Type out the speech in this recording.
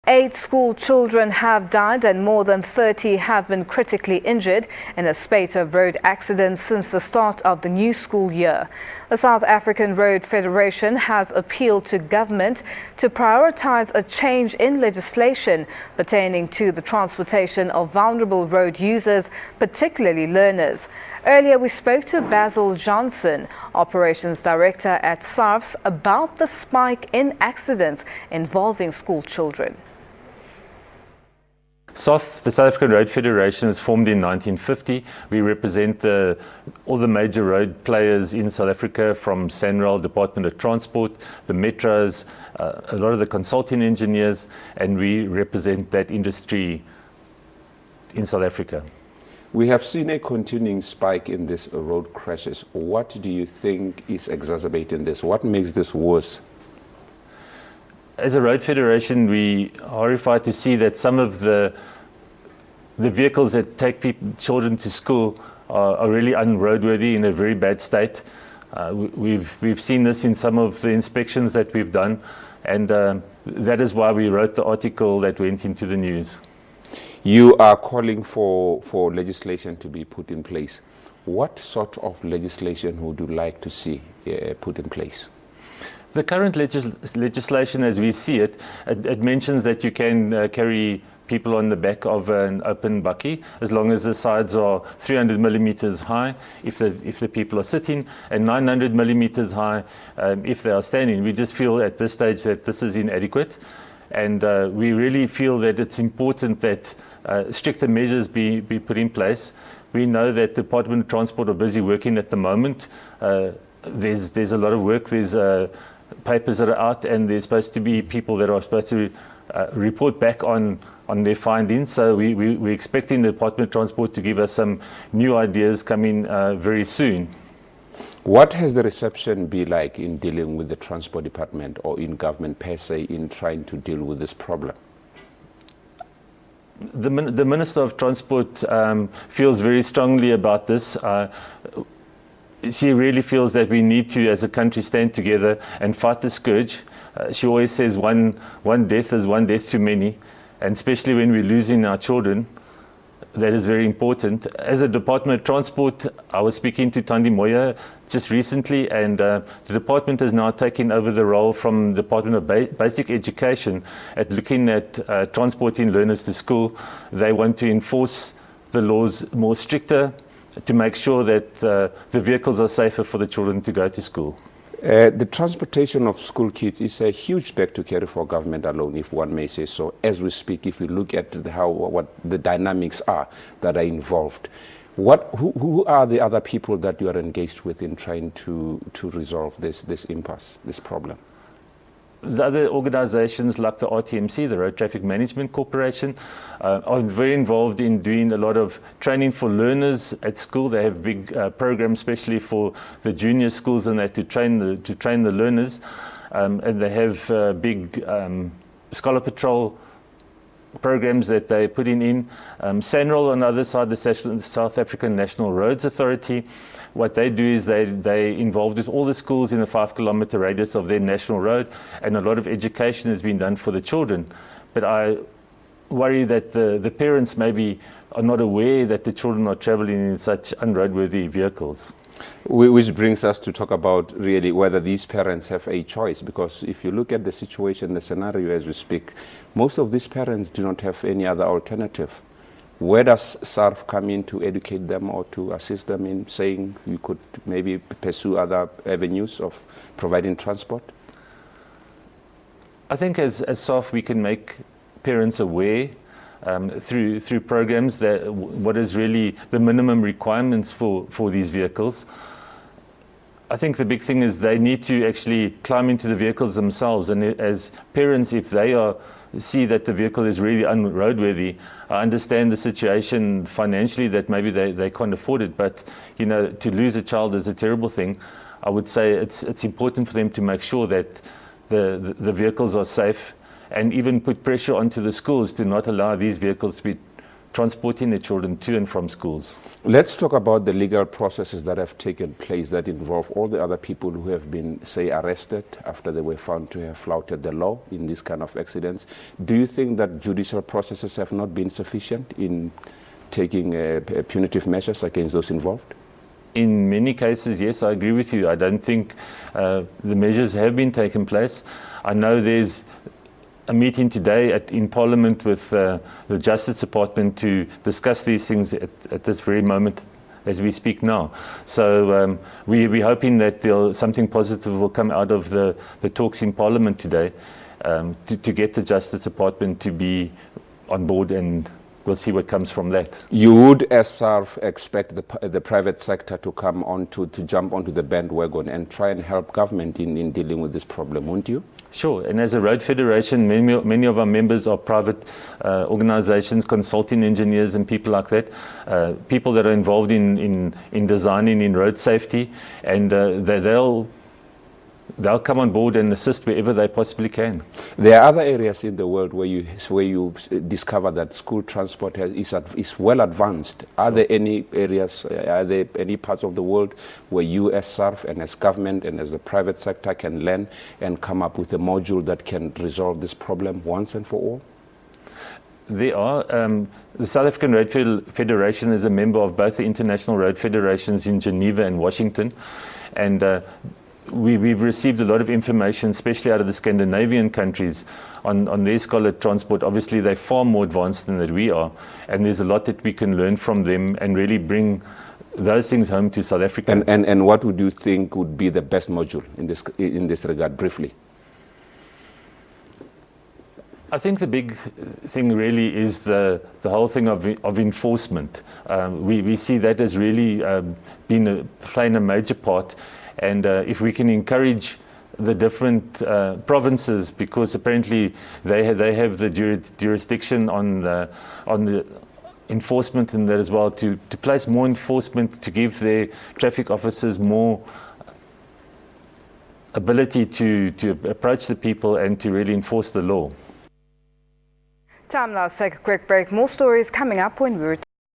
8 school children have died and more than 30 have been critically injured in a spate of road accidents since the start of the new school year. The South African Road Federation has appealed to government to prioritise a change in legislation pertaining to the transportation of vulnerable road users, particularly learners. Earlier, we spoke to Basil Jonsson, Operations Director at SARF, about the spike in accidents involving school children. SARF, the South African Road Federation, was formed in 1950. We represent all the major road players in South Africa, from SANRAL, Department of Transport, the metros, a lot of the consulting engineers, and we represent that industry in South Africa. We have seen a continuing spike in these road crashes. What do you think is exacerbating this? What makes this worse? As a road federation, we are horrified to see that some of the vehicles that take children to school are really unroadworthy, in a very bad state. We've seen this in some of the inspections that we've done, and that is why we wrote the article that went into the news. You are calling for legislation to be put in place. What sort of legislation would you like to see put in place? The current legislation, as we see it, it mentions that you can carry people on the back of an open bakkie as long as the sides are 300 millimeters high if the people are sitting, and 900 millimeters high if they are standing. We just feel at this stage that this is inadequate, and we really feel that it's important that stricter measures be put in place. We know that the Department of Transport are busy working at the moment. There's a lot of work. There's papers that are out, and there's supposed to be people that are supposed to report back on their findings. So we're expecting the Department of Transport to give us some new ideas coming very soon. What has the reception been like in dealing with the Transport Department, or in government per se, in trying to deal with this problem? The Minister of Transport feels very strongly about this. She really feels that we need to, as a country, stand together and fight the scourge. She always says one death is one death too many, and especially when we're losing our children, that is very important. As a Department of Transport, I was speaking to Thandi Moya just recently, and the department has now taken over the role from the Department of Basic Education at looking at transporting learners to school. They want to enforce the laws more stricter to make sure that the vehicles are safer for the children to go to school. The transportation of school kids is a huge bag to carry for government alone, if one may say so. As we speak, if we look at what the dynamics are that are involved, who are the other people that you are engaged with in trying to resolve this impasse, this problem? The other organizations like the RTMC, the Road Traffic Management Corporation, are very involved in doing a lot of training for learners at school. They have big programs, especially for the junior schools, and that to train the learners. And they have big Scholar Patrol programs that they're putting in. SANRAL, on the other side, the South African National Roads Authority, what they do is they involved with all the schools in a 5-kilometer radius of their national road, and a lot of education has been done for the children. But I worry that the parents maybe are not aware that the children are traveling in such unroadworthy vehicles. Which brings us to talk about really whether these parents have a choice, because if you look at the situation, the scenario as we speak, most of these parents do not have any other alternative. Where does SARF come in to educate them or to assist them in saying you could maybe pursue other avenues of providing transport? I think as SARF we can make parents aware through programs that what is really the minimum requirements for these vehicles. I think the big thing is they need to actually climb into the vehicles themselves, and as parents, if they see that the vehicle is really unroadworthy, I understand the situation financially that maybe they can't afford it, but you know, to lose a child is a terrible thing. I would say it's important for them to make sure that the vehicles are safe, and even put pressure onto the schools to not allow these vehicles to be transporting their children to and from schools. Let's talk about the legal processes that have taken place that involve all the other people who have been, say, arrested after they were found to have flouted the law in these kind of accidents. Do you think that judicial processes have not been sufficient in taking punitive measures against those involved? In many cases, yes, I agree with you. I don't think the measures have been taken place. I know there's a meeting today in Parliament with the Justice Department to discuss these things at this very moment as we speak now. So we're hoping that something positive will come out of the talks in Parliament today to get the Justice Department to be on board, and we'll see what comes from that. You would, as SARF, expect the private sector to come on to jump onto the bandwagon and try and help government in dealing with this problem, wouldn't you? Sure, and as a road federation, many of our members are private organizations, consulting engineers and people like that, people that are involved in designing in road safety, and they'll come on board and assist wherever they possibly can. There are other areas in the world where you discover that school transport is well advanced. Are there any areas, are there any parts of the world where you as SARF and as government and as the private sector can learn and come up with a module that can resolve this problem once and for all? There are. The South African Road Federation is a member of both the International Road Federations in Geneva and Washington, and we've received a lot of information, especially out of the Scandinavian countries, on their scholar transport. Obviously, they're far more advanced than that we are, and there's a lot that we can learn from them and really bring those things home to South Africa. And what would you think would be the best module in this regard, briefly? I think the big thing really is the whole thing of enforcement. We see that as really playing a major part. And if we can encourage the different provinces, because apparently they have the jurisdiction on the enforcement and that as well, to place more enforcement, to give their traffic officers more ability to approach the people and to really enforce the law. Time now to take a quick break. More stories coming up when we return.